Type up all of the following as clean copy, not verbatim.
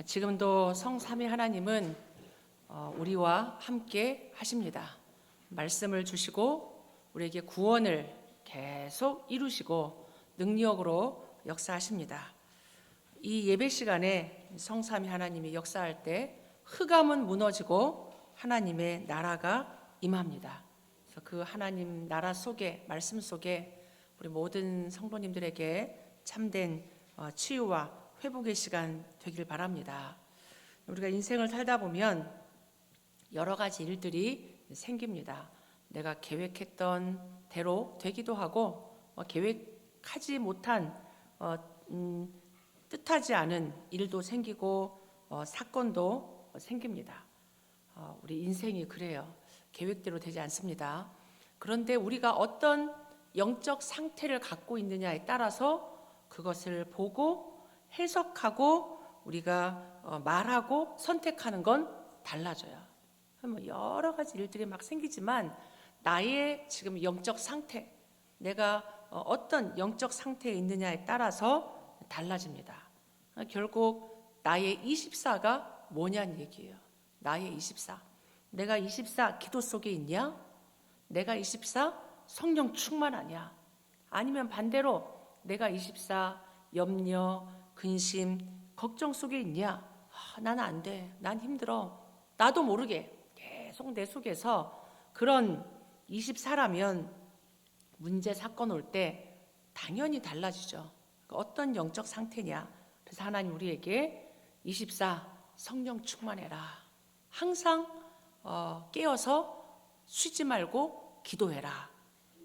지금도 성삼위 하나님은 우리와 함께 하십니다. 말씀을 주시고 우리에게 구원을 계속 이루시고 능력으로 역사하십니다. 이 예배 시간에 성삼위 하나님이 역사할 때 흑암은 무너지고 하나님의 나라가 임합니다. 그래서 그 하나님 나라 속에, 말씀 속에 우리 모든 성도님들에게 참된 치유와 회복의 시간 되길 바랍니다. 우리가 인생을 살다 보면 여러 가지 일들이 생깁니다. 내가 계획했던 대로 되기도 하고 계획하지 못한 뜻하지 않은 일도 생기고 사건도 생깁니다. 우리 인생이 그래요. 계획대로 되지 않습니다. 그런데 우리가 어떤 영적 상태를 갖고 있느냐에 따라서 그것을 보고 해석하고 우리가 말하고 선택하는 건 달라져요. 여러 가지 일들이 막 생기지만 나의 지금 영적 상태, 내가 어떤 영적 상태에 있느냐에 따라서 달라집니다. 결국 나의 24가 뭐냐는 얘기예요. 나의 24. 내가 24 기도 속에 있냐? 내가 24 성령 충만하냐? 아니면 반대로 내가 24 염려, 근심, 걱정 속에 있냐? 나는 안 돼. 난 힘들어. 나도 모르게 계속 내 속에서 그런 24라면 문제, 사건 올 때 당연히 달라지죠. 어떤 영적 상태냐? 그래서 하나님 우리에게 24 성령 충만해라. 항상 깨어서 쉬지 말고 기도해라.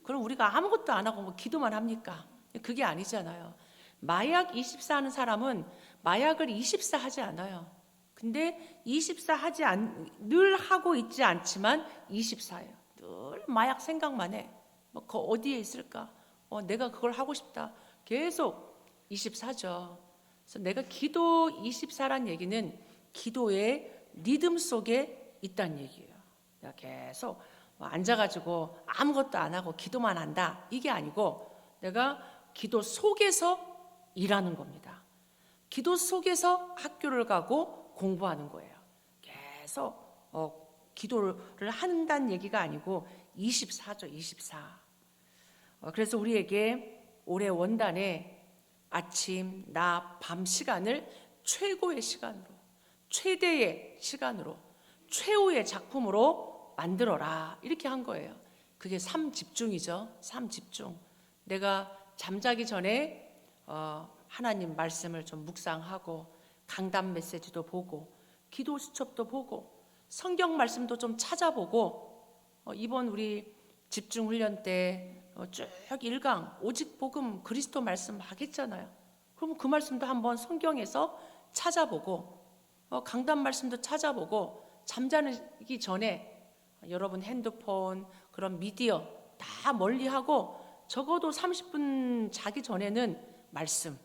그럼 우리가 아무것도 안 하고 기도만 합니까? 그게 아니잖아요. 마약 24 하는 사람은 마약을 24 하지 않아요. 근데 24 늘 하고 있지 않지만 24예요. 늘 마약 생각만 해. 그 어디에 있을까? 내가 그걸 하고 싶다. 계속 24죠. 그래서 내가 기도 24란 얘기는 기도의 리듬 속에 있다는 얘기예요. 내가 계속 앉아가지고 아무것도 안 하고 기도만 한다. 이게 아니고 내가 기도 속에서 일하는 겁니다. 기도 속에서 학교를 가고 공부하는 거예요. 계속 기도를 한다는 얘기가 아니고 24죠. 24. 그래서 우리에게 올해 원단에 아침, 낮, 밤 시간을 최고의 시간으로, 최대의 시간으로, 최후의 작품으로 만들어라. 이렇게 한 거예요. 그게 삶집중이죠. 삶집중. 내가 잠자기 전에 하나님 말씀을 좀 묵상하고 강단 메시지도 보고 기도 수첩도 보고 성경 말씀도 좀 찾아보고 이번 우리 집중 훈련 때 쭉 1강 오직 복음 그리스도 말씀 하겠잖아요. 그럼 그 말씀도 한번 성경에서 찾아보고 강단 말씀도 찾아보고 잠자기 전에 여러분 핸드폰 그런 미디어 다 멀리하고 적어도 30분 자기 전에는 말씀,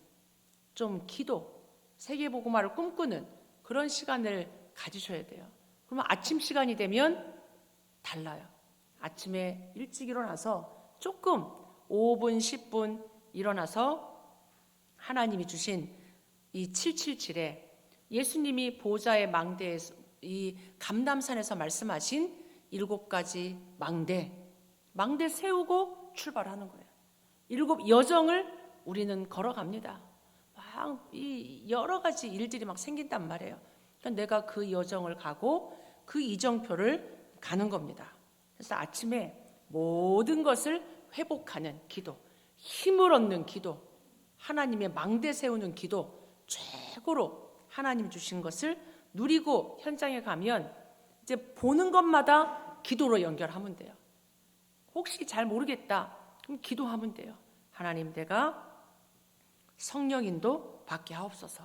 좀 기도, 세계복음화를 꿈꾸는 그런 시간을 가지셔야 돼요. 그러면 아침 시간이 되면 달라요. 아침에 일찍 일어나서 조금 5분, 10분 일어나서 하나님이 주신 이 777에 예수님이 보좌의 망대에서 이 감람산에서 말씀하신 7가지 망대 세우고 출발하는 거예요. 7 여정을 우리는 걸어갑니다. 막 이 여러 가지 일들이 막 생긴단 말이에요. 그러니까 내가 그 여정을 가고 그 이정표를 가는 겁니다. 그래서 아침에 모든 것을 회복하는 기도, 힘을 얻는 기도, 하나님의 망대 세우는 기도, 최고로 하나님 주신 것을 누리고 현장에 가면 이제 보는 것마다 기도로 연결하면 돼요. 혹시 잘 모르겠다. 그럼 기도하면 돼요. 하나님 내가 성령인도 받게 하옵소서.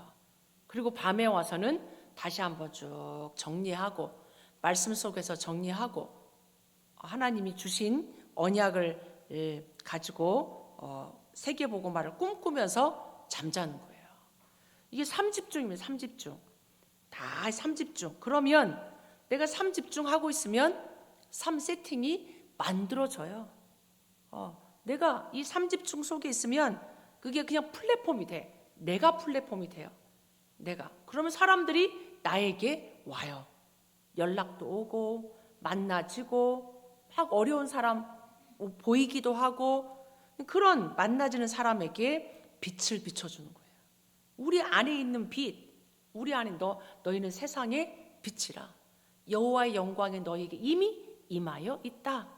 그리고 밤에 와서는 다시 한번 쭉 정리하고 말씀 속에서 정리하고 하나님이 주신 언약을 가지고 세계복음화를 꿈꾸면서 잠자는 거예요. 이게 삼집중입니다. 삼집중. 다 삼집중. 그러면 내가 삼집중하고 있으면 삼세팅이 만들어져요. 내가 이 삼집중 속에 있으면 그게 그냥 플랫폼이 돼. 내가 플랫폼이 돼요. 그러면 사람들이 나에게 와요. 연락도 오고 만나지고 막 어려운 사람 보이기도 하고, 그런 만나지는 사람에게 빛을 비춰주는 거예요. 우리 안에 있는 빛, 우리 안에 너희는 세상의 빛이라. 여호와의 영광이 너희에게 이미 임하여 있다.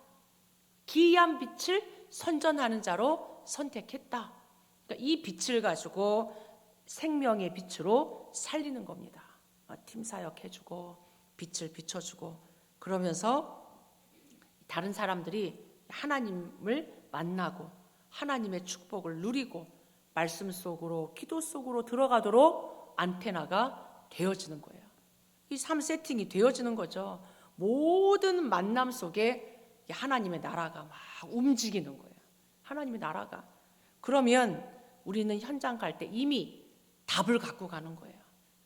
기이한 빛을 선전하는 자로 선택했다. 그러니까 이 빛을 가지고 생명의 빛으로 살리는 겁니다. 팀사역 해주고 빛을 비춰주고, 그러면서 다른 사람들이 하나님을 만나고 하나님의 축복을 누리고 말씀 속으로, 기도 속으로 들어가도록 안테나가 되어지는 거예요. 이 삶 세팅이 되어지는 거죠. 모든 만남 속에 하나님의 나라가 막 움직이는 거예요. 하나님의 나라가. 그러면 우리는 현장 갈 때 이미 답을 갖고 가는 거예요.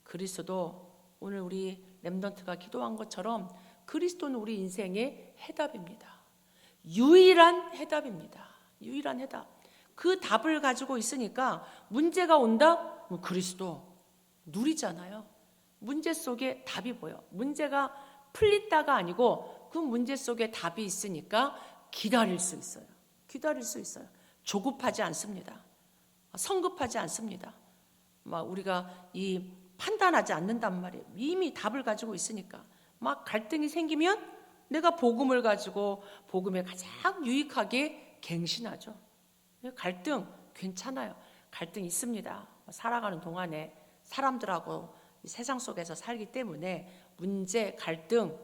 그리스도, 오늘 우리 렘넌트가 기도한 것처럼 그리스도는 우리 인생의 해답입니다. 유일한 해답입니다. 유일한 해답. 그 답을 가지고 있으니까 문제가 온다? 그리스도 누리잖아요. 문제 속에 답이 보여. 문제가 풀리다가 아니고 그 문제 속에 답이 있으니까 기다릴 수 있어요. 기다릴 수 있어요. 조급하지 않습니다. 성급하지 않습니다. 막 우리가 이 판단하지 않는단 말이에요. 이미 답을 가지고 있으니까. 막 갈등이 생기면 내가 복음을 가지고 복음에 가장 유익하게 갱신하죠. 갈등 괜찮아요. 갈등 있습니다. 살아가는 동안에 사람들하고 세상 속에서 살기 때문에 문제, 갈등,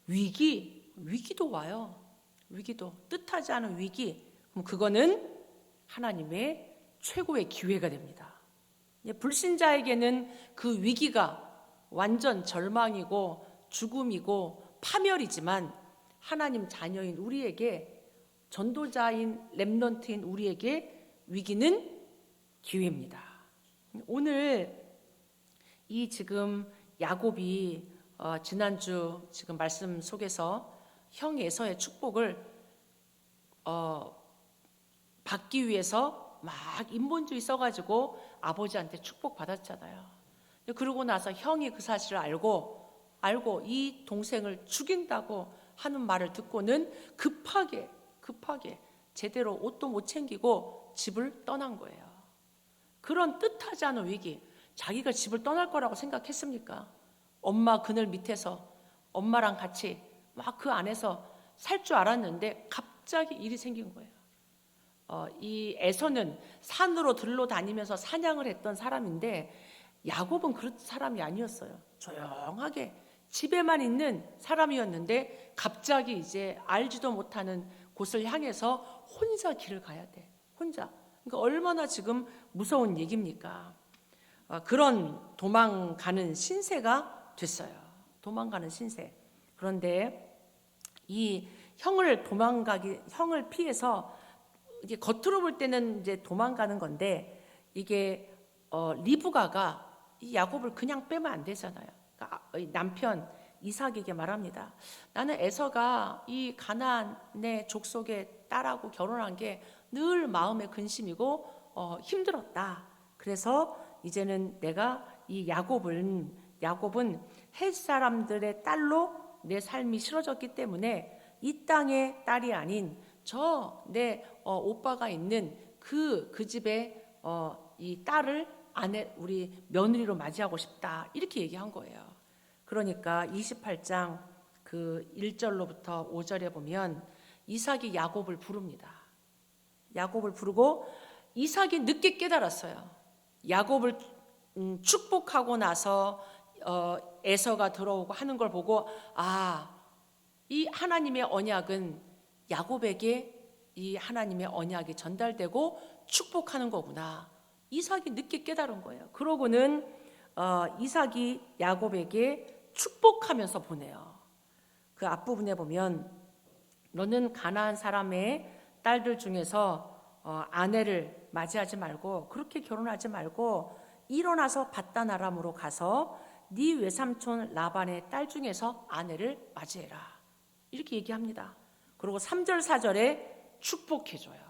위기도 와요. 위기도, 뜻하지 않은 위기. 그럼 그거는 하나님의 최고의 기회가 됩니다. 불신자에게는 그 위기가 완전 절망이고 죽음이고 파멸이지만, 하나님 자녀인 우리에게, 전도자인 렘넌트인 우리에게 위기는 기회입니다. 오늘 이 지금 야곱이 지난주 지금 말씀 속에서 형 에서의 축복을 받기 위해서 막 인본주의 써가지고 아버지한테 축복 받았잖아요. 그러고 나서 형이 그 사실을 알고 이 동생을 죽인다고 하는 말을 듣고는 급하게 제대로 옷도 못 챙기고 집을 떠난 거예요. 그런 뜻하지 않은 위기, 자기가 집을 떠날 거라고 생각했습니까? 엄마 그늘 밑에서 엄마랑 같이 막 그 안에서 살 줄 알았는데 갑자기 일이 생긴 거예요. 이 에서는 산으로 들러 다니면서 사냥을 했던 사람인데, 야곱은 그런 사람이 아니었어요. 조용하게 집에만 있는 사람이었는데 갑자기 이제 알지도 못하는 곳을 향해서 혼자 길을 가야 돼. 혼자. 그러니까 얼마나 지금 무서운 얘기입니까? 그런 도망가는 신세가 됐어요. 도망가는 신세. 그런데 이 형을 피해서, 이게 겉으로 볼 때는 이제 도망가는 건데, 이게 리브가가 이 야곱을 그냥 빼면 안 되잖아요. 그러니까 남편 이삭에게 말합니다. 나는 에서가 이 가나안의 족속의 딸하고 결혼한 게 늘 마음의 근심이고 힘들었다. 그래서 이제는 내가 이 야곱은 헷 사람들의 딸로 내 삶이 싫어졌기 때문에 이 땅의 딸이 아닌 저 내 오빠가 있는 그 집에 이 딸을 우리 며느리로 맞이하고 싶다, 이렇게 얘기한 거예요. 그러니까 28장 그 1절로부터 5절에 보면 이삭이 야곱을 부릅니다. 야곱을 부르고 이삭이 늦게 깨달았어요. 야곱을 축복하고 나서 에서가 들어오고 하는 걸 보고, 이 하나님의 언약은 야곱에게 이 하나님의 언약이 전달되고 축복하는 거구나. 이삭이 늦게 깨달은 거예요. 그러고는 이삭이 야곱에게 축복하면서 보내요. 그 앞부분에 보면, 너는 가나안 사람의 딸들 중에서 아내를 맞이하지 말고, 그렇게 결혼하지 말고 일어나서 밧단 아람으로 가서 네 외삼촌 라반의 딸 중에서 아내를 맞이해라, 이렇게 얘기합니다. 그리고 3절 4절에 축복해줘요.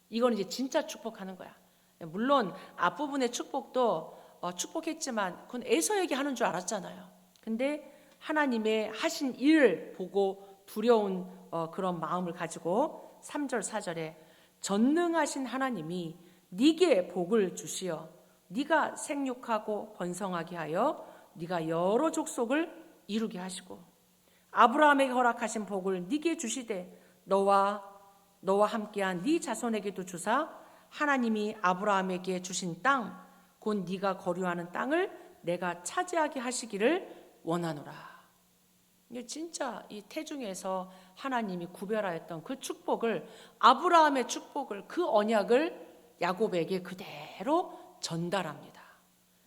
이건 이제 진짜 축복하는 거야. 물론 앞부분의 축복도 축복했지만 그건 에서에게 하는 줄 알았잖아요. 근데 하나님의 하신 일을 보고 두려운 그런 마음을 가지고 3절 4절에 전능하신 하나님이 네게 복을 주시어 네가 생육하고 번성하게 하여 네가 여러 족속을 이루게 하시고 아브라함에게 허락하신 복을 네게 주시되 너와 함께한 네 자손에게도 주사 하나님이 아브라함에게 주신 땅 곧 네가 거류하는 땅을 내가 차지하게 하시기를 원하노라. 이게 진짜 이 태중에서 하나님이 구별하였던 그 축복을, 아브라함의 축복을, 그 언약을 야곱에게 그대로 전달합니다.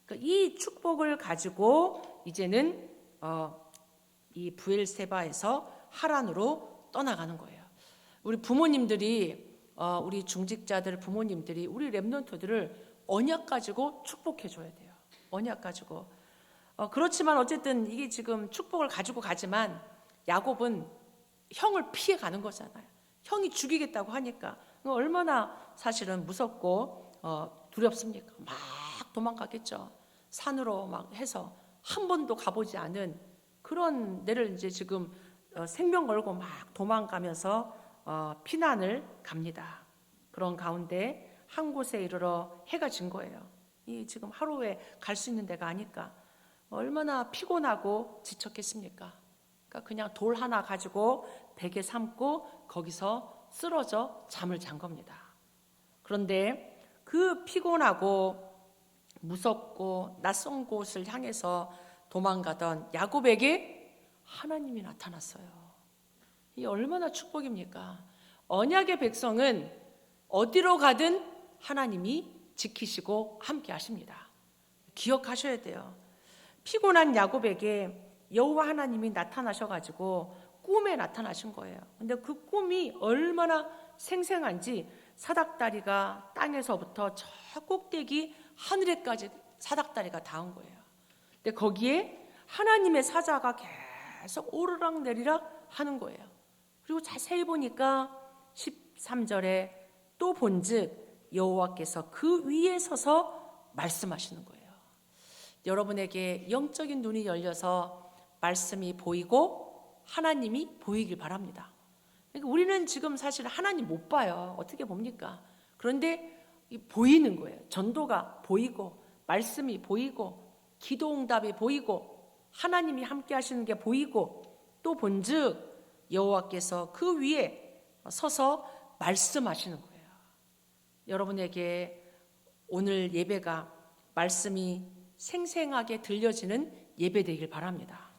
그러니까 이 축복을 가지고 이제는 이 브엘세바에서 하란으로 떠나가는 거예요. 우리 부모님들이 우리 중직자들 부모님들이 우리 렘넌트들을 언약 가지고 축복해 줘야 돼요. 언약 가지고. 그렇지만 어쨌든 이게 지금 축복을 가지고 가지만 야곱은 형을 피해 가는 거잖아요. 형이 죽이겠다고 하니까 얼마나 사실은 무섭고 두렵습니까? 막 도망가겠죠. 산으로 막 해서 한 번도 가보지 않은 그런 데를 이제 지금 생명 걸고 막 도망가면서 피난을 갑니다. 그런 가운데 한 곳에 이르러 해가 진 거예요. 이 지금 하루에 갈 수 있는 데가 아니까 얼마나 피곤하고 지쳤겠습니까? 그러니까 그냥 돌 하나 가지고 베개 삼고 거기서 쓰러져 잠을 잔 겁니다. 그런데 그 피곤하고 무섭고 낯선 곳을 향해서 도망가던 야곱에게 하나님이 나타났어요. 이 얼마나 축복입니까? 언약의 백성은 어디로 가든 하나님이 지키시고 함께 하십니다. 기억하셔야 돼요. 피곤한 야곱에게 여호와 하나님이 나타나셔가지고 꿈에 나타나신 거예요. 근데 그 꿈이 얼마나 생생한지 사닥다리가 땅에서부터 저 꼭대기 하늘에까지 사닥다리가 닿은 거예요. 근데 거기에 하나님의 사자가 계속 오르락 내리락 하는 거예요. 그리고 자세히 보니까 13절에 또 본즉 여호와께서 그 위에 서서 말씀하시는 거예요. 여러분에게 영적인 눈이 열려서 말씀이 보이고 하나님이 보이길 바랍니다. 그러니까 우리는 지금 사실 하나님 못 봐요. 어떻게 봅니까? 그런데 보이는 거예요. 전도가 보이고 말씀이 보이고 기도 응답이 보이고 하나님이 함께 하시는 게 보이고 또 본즉 여호와께서 그 위에 서서 말씀하시는 거예요. 여러분에게 오늘 예배가 말씀이 생생하게 들려지는 예배 되길 바랍니다.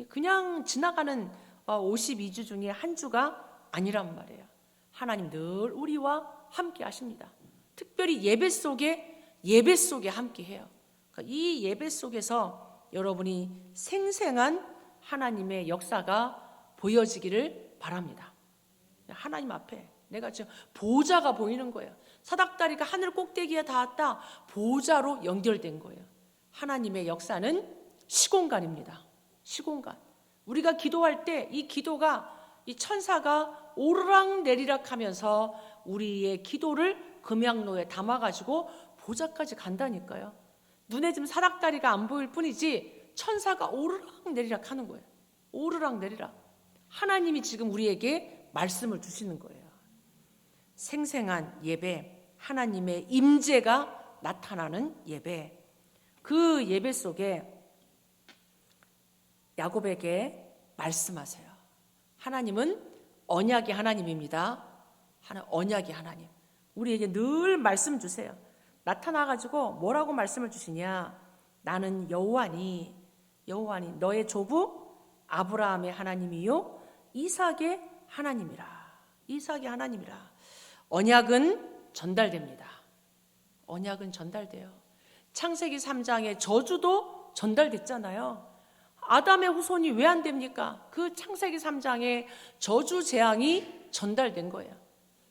그냥 지나가는 52주 중에 한 주가 아니란 말이에요. 하나님 늘 우리와 함께 하십니다. 특별히 예배 속에 함께 해요. 그러니까 이 예배 속에서 여러분이 생생한 하나님의 역사가 보여지기를 바랍니다. 하나님 앞에 내가 지금 보좌가 보이는 거예요. 사닥다리가 하늘 꼭대기에 닿았다. 보좌로 연결된 거예요. 하나님의 역사는 시공간입니다. 시공간. 우리가 기도할 때 이 기도가 이 천사가 오르락 내리락 하면서 우리의 기도를 금양로에 담아가지고 보좌까지 간다니까요. 눈에 지금 사닥다리가 안 보일 뿐이지 천사가 오르락 내리락 하는 거예요. 오르락 내리락. 하나님이 지금 우리에게 말씀을 주시는 거예요. 생생한 예배, 하나님의 임재가 나타나는 예배. 그 예배 속에 야곱에게 말씀하세요. 하나님은 언약의 하나님입니다. 언약의 하나님. 우리에게 늘 말씀 주세요. 나타나가지고 뭐라고 말씀을 주시냐? 나는 여호와니 너의 조부 아브라함의 하나님이요 이삭의 하나님이라. 이삭의 하나님이라. 언약은 전달됩니다. 언약은 전달돼요. 창세기 3장의 저주도 전달됐잖아요. 아담의 후손이 왜 안 됩니까? 그 창세기 3장의 저주 재앙이 전달된 거예요.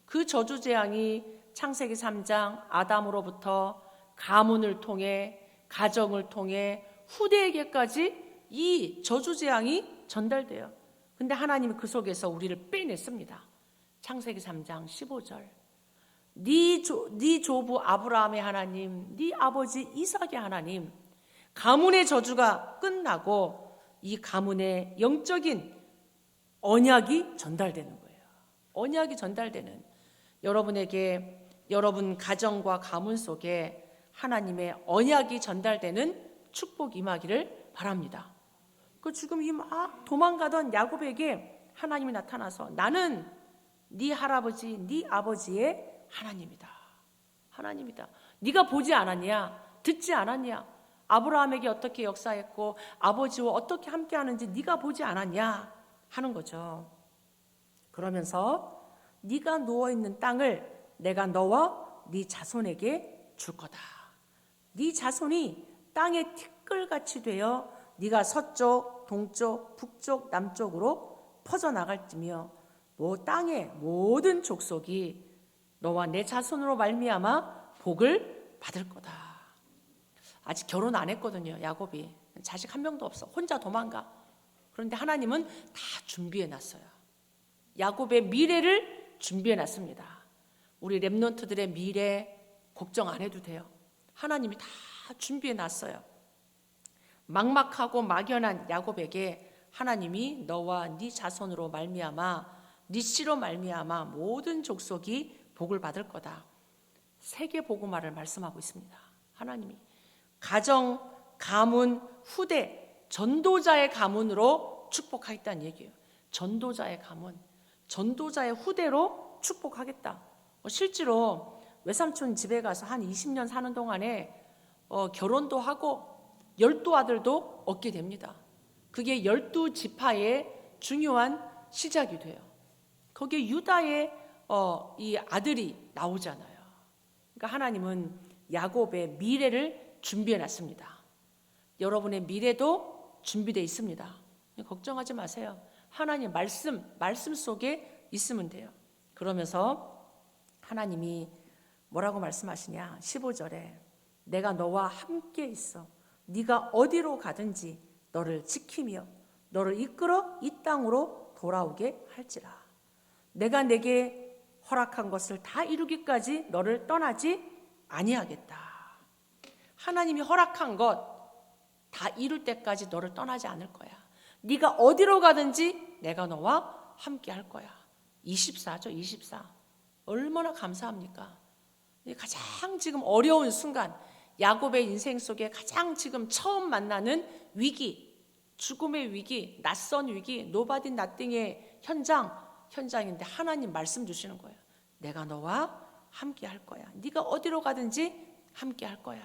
그 저주 재앙이 창세기 3장 아담으로부터 가문을 통해 가정을 통해 후대에게까지 이 저주 재앙이 전달돼요. 근데 하나님이 그 속에서 우리를 빼냈습니다. 창세기 3장 15절. 네 조부 아브라함의 하나님, 네 아버지 이삭의 하나님. 가문의 저주가 끝나고 이 가문의 영적인 언약이 전달되는 거예요. 언약이 전달되는, 여러분에게 여러분 가정과 가문 속에 하나님의 언약이 전달되는 축복이 임하기를 바랍니다. 그 지금 이 막 도망가던 야곱에게 하나님이 나타나서 나는 네 할아버지, 네 아버지의 하나님이다. 하나님이다. 네가 보지 않았냐? 듣지 않았냐? 아브라함에게 어떻게 역사했고 아버지와 어떻게 함께하는지 네가 보지 않았냐? 하는 거죠. 그러면서 네가 누워있는 땅을 내가 너와 네 자손에게 줄 거다. 네 자손이 땅의 티끌같이 되어 네가 서쪽, 동쪽, 북쪽, 남쪽으로 퍼져나갈지며 땅의 모든 족속이 너와 내 자손으로 말미암아 복을 받을 거다. 아직 결혼 안 했거든요. 야곱이 자식 한 명도 없어. 혼자 도망가. 그런데 하나님은 다 준비해 놨어요. 야곱의 미래를 준비해 놨습니다. 우리 렘넌트들의 미래 걱정 안 해도 돼요. 하나님이 다 준비해 놨어요. 막막하고 막연한 야곱에게 하나님이 너와 네 자손으로 말미암아 네 씨로 말미암아 모든 족속이 복을 받을 거다. 세계 복음화를 말씀하고 있습니다. 하나님이 가정, 가문, 후대, 전도자의 가문으로 축복하겠다는 얘기예요. 전도자의 가문, 전도자의 후대로 축복하겠다. 실제로 외삼촌 집에 가서 한 20년 사는 동안에 결혼도 하고 12아들도 얻게 됩니다. 그게 12지파의 중요한 시작이 돼요. 거기에 유다의 이 아들이 나오잖아요. 그러니까 하나님은 야곱의 미래를 준비해 놨습니다. 여러분의 미래도 준비되어 있습니다. 걱정하지 마세요. 하나님 말씀 속에 있으면 돼요. 그러면서 하나님이 뭐라고 말씀하시냐? 15절에 내가 너와 함께 있어 네가 어디로 가든지 너를 지키며 너를 이끌어 이 땅으로 돌아오게 할지라. 내가 내게 허락한 것을 다 이루기까지 너를 떠나지 아니하겠다. 하나님이 허락한 것 다 이룰 때까지 너를 떠나지 않을 거야. 네가 어디로 가든지 내가 너와 함께 할 거야. 24죠, 24. 얼마나 감사합니까? 가장 지금 어려운 순간, 야곱의 인생 속에 가장 지금 처음 만나는 위기, 죽음의 위기, 낯선 위기, 노바디 나띵의 현장인데 하나님 말씀 주시는 거예요. 내가 너와 함께 할 거야. 네가 어디로 가든지 함께 할 거야.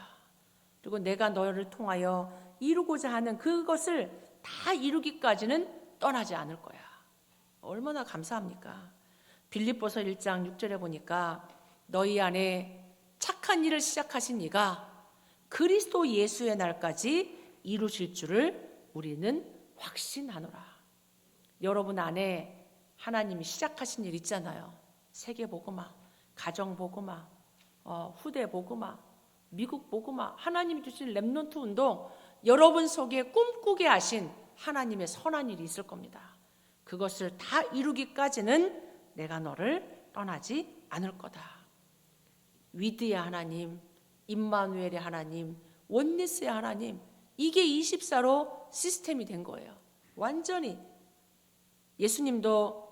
그리고 내가 너를 통하여 이루고자 하는 그것을 다 이루기까지는 떠나지 않을 거야. 얼마나 감사합니까? 빌립보서 1장 6절에 보니까 너희 안에 착한 일을 시작하신 이가 그리스도 예수의 날까지 이루실 줄을 우리는 확신하노라. 여러분 안에 하나님이 시작하신 일 있잖아요. 세계 복음화, 가정 복음화, 후대 복음화, 미국 복음화, 하나님이 주신 렘넌트 운동, 여러분 속에 꿈꾸게 하신 하나님의 선한 일이 있을 겁니다. 그것을 다 이루기까지는 내가 너를 떠나지 않을 거다. 위드의 하나님, 임마누엘의 하나님, 원니스의 하나님, 이게 24로 시스템이 된 거예요. 완전히. 예수님도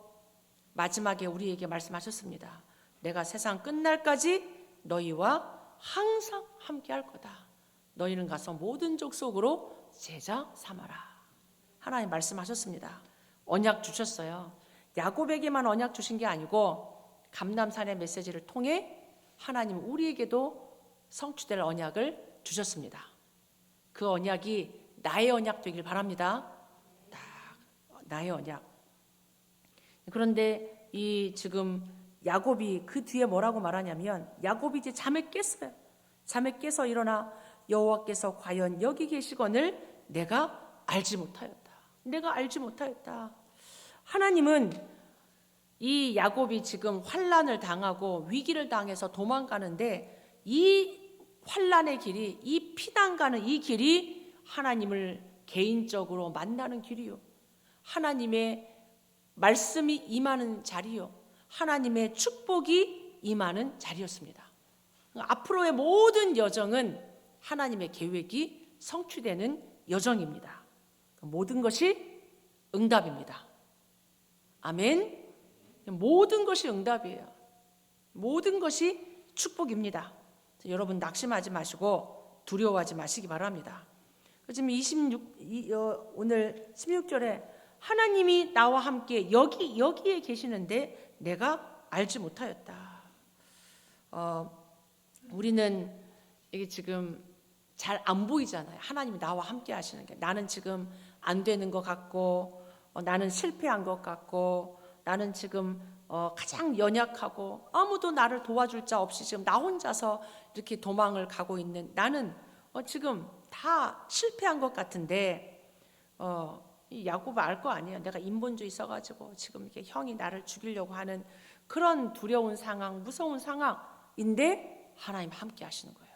마지막에 우리에게 말씀하셨습니다. 내가 세상 끝날까지 너희와 항상 함께 할 거다. 너희는 가서 모든 족속으로 제자 삼아라. 하나님 말씀하셨습니다. 언약 주셨어요. 야곱에게만 언약 주신 게 아니고 감람산의 메시지를 통해 하나님 우리에게도 성취될 언약을 주셨습니다. 그 언약이 나의 언약 되길 바랍니다. 나의 언약. 그런데 이 지금 야곱이 그 뒤에 뭐라고 말하냐면, 야곱이 이제 잠에 깼어요. 잠에 깨서 일어나 여호와께서 과연 여기 계시거늘 내가 알지 못하였다. 내가 알지 못하였다. 하나님은 이 야곱이 지금 환난을 당하고 위기를 당해서 도망가는데 이 환난의 길이, 이 피난 가는 이 길이 하나님을 개인적으로 만나는 길이요. 하나님의 말씀이 임하는 자리요. 하나님의 축복이 임하는 자리였습니다. 앞으로의 모든 여정은 하나님의 계획이 성취되는 여정입니다. 모든 것이 응답입니다. 아멘. 모든 것이 응답이에요. 모든 것이 축복입니다. 여러분 낙심하지 마시고 두려워하지 마시기 바랍니다. 지금 오늘 16절에 하나님이 나와 함께 여기에 계시는데 내가 알지 못하였다. 우리는 이게 지금 잘 안 보이잖아요. 하나님이 나와 함께 하시는 게. 나는 지금 안 되는 것 같고, 나는 실패한 것 같고, 나는 지금 가장 연약하고 아무도 나를 도와줄 자 없이 지금 나 혼자서 이렇게 도망을 가고 있는 나는 지금 다 실패한 것 같은데 이 야고보 알 거 아니에요. 내가 인본주의 써가지고 지금 이렇게 형이 나를 죽이려고 하는 그런 두려운 상황, 무서운 상황인데 하나님 함께 하시는 거예요.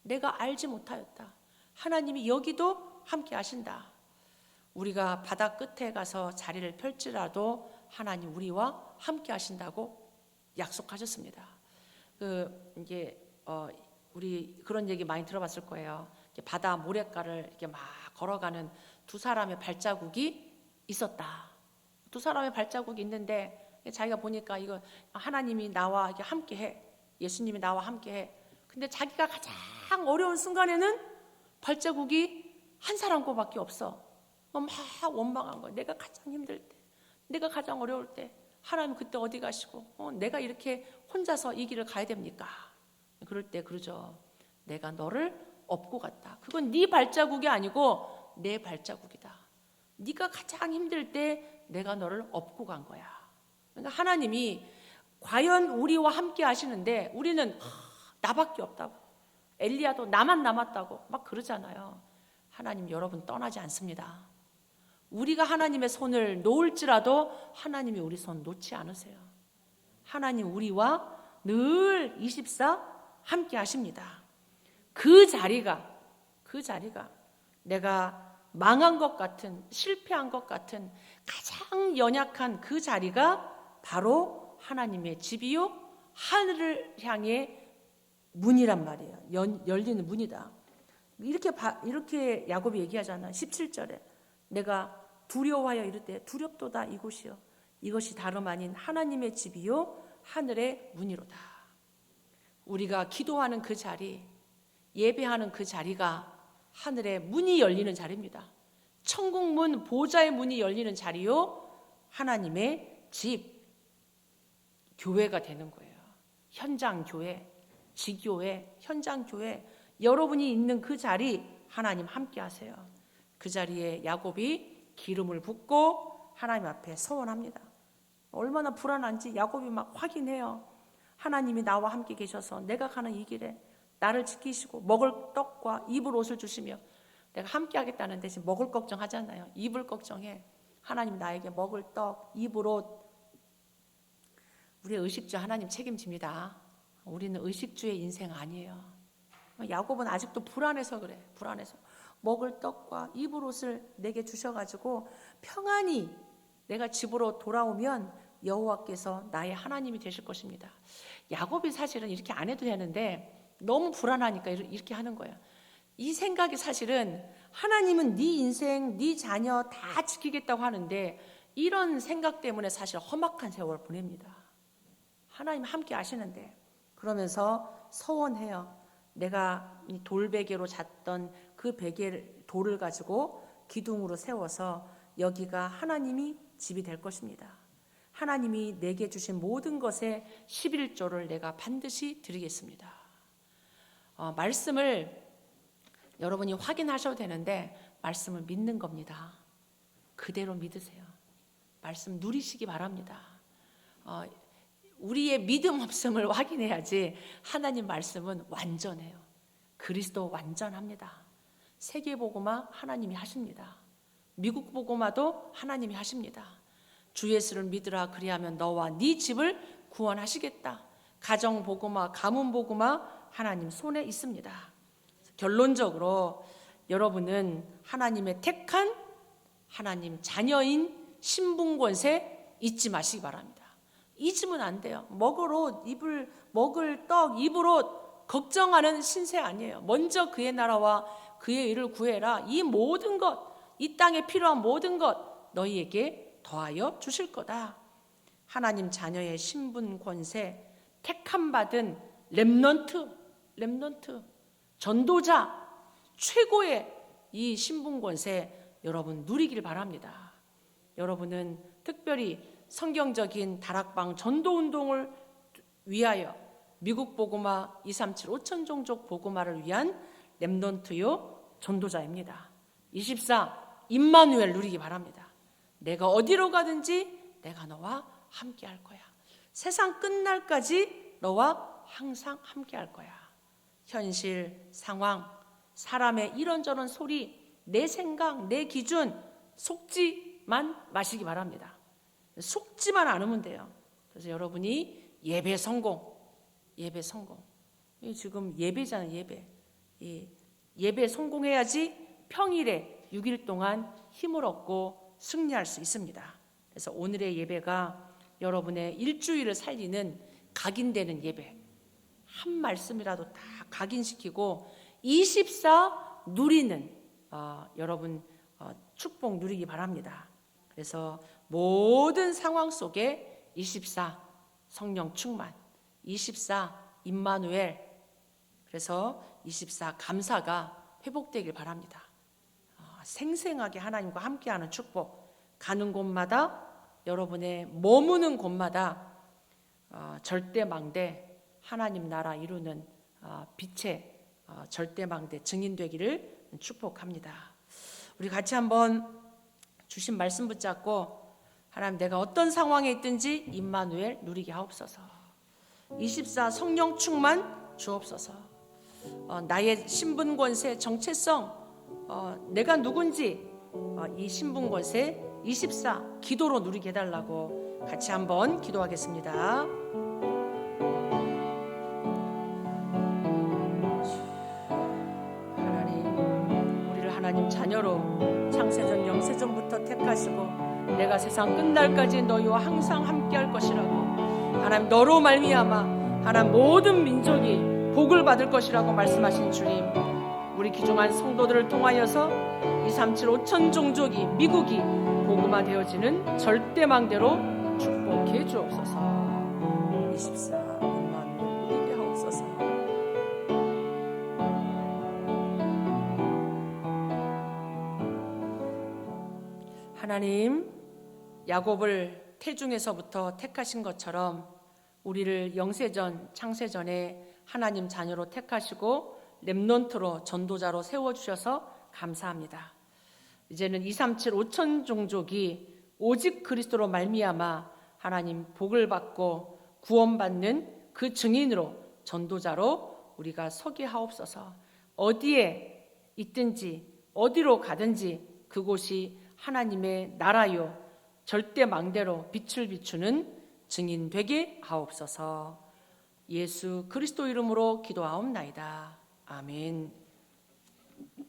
내가 알지 못하였다. 하나님이 여기도 함께 하신다. 우리가 바다 끝에 가서 자리를 펼지라도 하나님 우리와 함께 하신다고 약속하셨습니다. 우리 그런 얘기 많이 들어봤을 거예요. 바다 모래가를 이렇게 막 걸어가는 두 사람의 발자국이 있었다. 두 사람의 발자국이 있는데 자기가 보니까 이거 하나님이 나와 함께해. 예수님이 나와 함께해. 근데 자기가 가장 어려운 순간에는 발자국이 한 사람 거밖에 없어. 막 원망한 거야. 내가 가장 힘들 때, 내가 가장 어려울 때 하나님 그때 어디 가시고 내가 이렇게 혼자서 이 길을 가야 됩니까? 그럴 때 그러죠. 내가 너를 업고 갔다. 그건 네 발자국이 아니고 내 발자국이다. 네가 가장 힘들 때 내가 너를 업고 간 거야. 그러니까 하나님이 과연 우리와 함께 하시는데 우리는 나밖에 없다고, 엘리야도 나만 남았다고 막 그러잖아요. 하나님 여러분 떠나지 않습니다. 우리가 하나님의 손을 놓을지라도 하나님이 우리 손 놓지 않으세요. 하나님 우리와 늘 24 함께 하십니다. 그 자리가 내가 망한 것 같은, 실패한 것 같은 가장 연약한 그 자리가 바로 하나님의 집이요 하늘을 향해 문이란 말이에요. 열리는 문이다. 이렇게 야곱이 얘기하잖아. 17절에 내가 두려워하여 이르되 두렵도다 이곳이요 이것이 다름 아닌 하나님의 집이요 하늘의 문이로다. 우리가 기도하는 그 자리, 예배하는 그 자리가 하늘의 문이 열리는 자리입니다. 천국문, 보좌의 문이 열리는 자리요 하나님의 집, 교회가 되는 거예요. 현장 교회, 지교회, 현장 교회, 여러분이 있는 그 자리 하나님 함께 하세요. 그 자리에 야곱이 기름을 붓고 하나님 앞에 서원합니다. 얼마나 불안한지 야곱이 막 확인해요. 하나님이 나와 함께 계셔서 내가 가는 이 길에 나를 지키시고 먹을 떡과 입을 옷을 주시며 내가 함께 하겠다는 대신 먹을 걱정하잖아요. 입을 걱정해. 하나님 나에게 먹을 떡, 입을 옷. 우리의 의식주 하나님 책임집니다. 우리는 의식주의 인생 아니에요. 야곱은 아직도 불안해서 그래. 불안해서 먹을 떡과 입을 옷을 내게 주셔가지고 평안히 내가 집으로 돌아오면 여호와께서 나의 하나님이 되실 것입니다. 야곱이 사실은 이렇게 안 해도 되는데 너무 불안하니까 이렇게 하는 거예요. 이 생각이 사실은 하나님은 네 인생, 네 자녀 다 지키겠다고 하는데 이런 생각 때문에 사실 험악한 세월 보냅니다. 하나님 함께 하시는데 그러면서 서원해요. 내가 이 돌베개로 잤던 그 돌을 가지고 기둥으로 세워서 여기가 하나님이 집이 될 것입니다. 하나님이 내게 주신 모든 것의 11조를 내가 반드시 드리겠습니다. 말씀을 여러분이 확인하셔도 되는데 말씀을 믿는 겁니다. 그대로 믿으세요. 말씀 누리시기 바랍니다. 우리의 믿음 없음을 확인해야지 하나님 말씀은 완전해요. 그리스도 완전합니다. 세계복음화 하나님이 하십니다. 미국 복음화도 하나님이 하십니다. 주 예수를 믿으라 그리하면 너와 네 집을 구원하시겠다. 가정복음화, 가문복음화 하나님 손에 있습니다. 결론적으로 여러분은 하나님의 택한 하나님 자녀인 신분권세 잊지 마시기 바랍니다. 잊으면 안 돼요. 먹을 옷, 먹을 떡, 입을 옷 걱정하는 신세 아니에요. 먼저 그의 나라와 그의 일을 구해라. 이 모든 것, 이 땅에 필요한 모든 것 너희에게 더하여 주실 거다. 하나님 자녀의 신분 권세, 택함 받은 렘넌트, 전도자, 최고의 이 신분 권세 여러분 누리길 바랍니다. 여러분은 특별히 성경적인 다락방 전도운동을 위하여 미국 복음화 237 5천 종족 복음화를 위한 렘넌트요 전도자입니다. 24 임마누엘 누리기 바랍니다. 내가 어디로 가든지 내가 너와 함께 할 거야. 세상 끝날까지 너와 항상 함께 할 거야. 현실, 상황, 사람의 이런저런 소리, 내 생각, 내 기준 속지만 마시기 바랍니다. 속지만 않으면 돼요. 그래서 여러분이 예배 성공. 지금 예배잖아요, 예배 성공해야지 평일에 6일 동안 힘을 얻고 승리할 수 있습니다. 그래서 오늘의 예배가 여러분의 일주일을 살리는 각인되는 예배. 한 말씀이라도 다 각인시키고 24 누리는 여러분 축복 누리기 바랍니다. 그래서 모든 상황 속에 24 성령 충만, 24 임마누엘, 그래서 24 감사가 회복되길 바랍니다. 생생하게 하나님과 함께하는 축복, 가는 곳마다 여러분의 머무는 곳마다 절대망대 하나님 나라 이루는 빛의 절대망대 증인되기를 축복합니다. 우리 같이 한번 주신 말씀 붙잡고 하나님 내가 어떤 상황에 있든지 임마누엘 누리게 하옵소서. 24 성령 충만 주옵소서. 나의 신분 권세 정체성 내가 누군지 이 신분 권세 24 기도로 누리게 해달라고 같이 한번 기도하겠습니다. 하나님, 우리를 하나님 자녀로 창세전 영세전부터 택하시고 내가 세상 끝날까지 너희와 항상 함께할 것이라고 하나님 너로 말미암아 하나님 모든 민족이 복을 받을 것이라고 말씀하신 주님, 우리 귀중한 성도들을 통하여서 237 5천 종족이 미국이 복음화 되어지는 절대망대로 축복해 주옵소서. 24 임마누엘 누리게 하옵소서. 하나님, 야곱을 태중에서부터 택하신 것처럼 우리를 영세전 창세전에 하나님 자녀로 택하시고 렘넌트로 전도자로 세워주셔서 감사합니다. 이제는 237 5천 종족이 오직 그리스도로 말미암아 하나님 복을 받고 구원받는 그 증인으로 전도자로 우리가 서게 하옵소서. 어디에 있든지 어디로 가든지 그곳이 하나님의 나라요 절대망대로 빛을 비추는 증인 되게 하옵소서. 예수 그리스도 이름으로 기도하옵나이다. 아멘.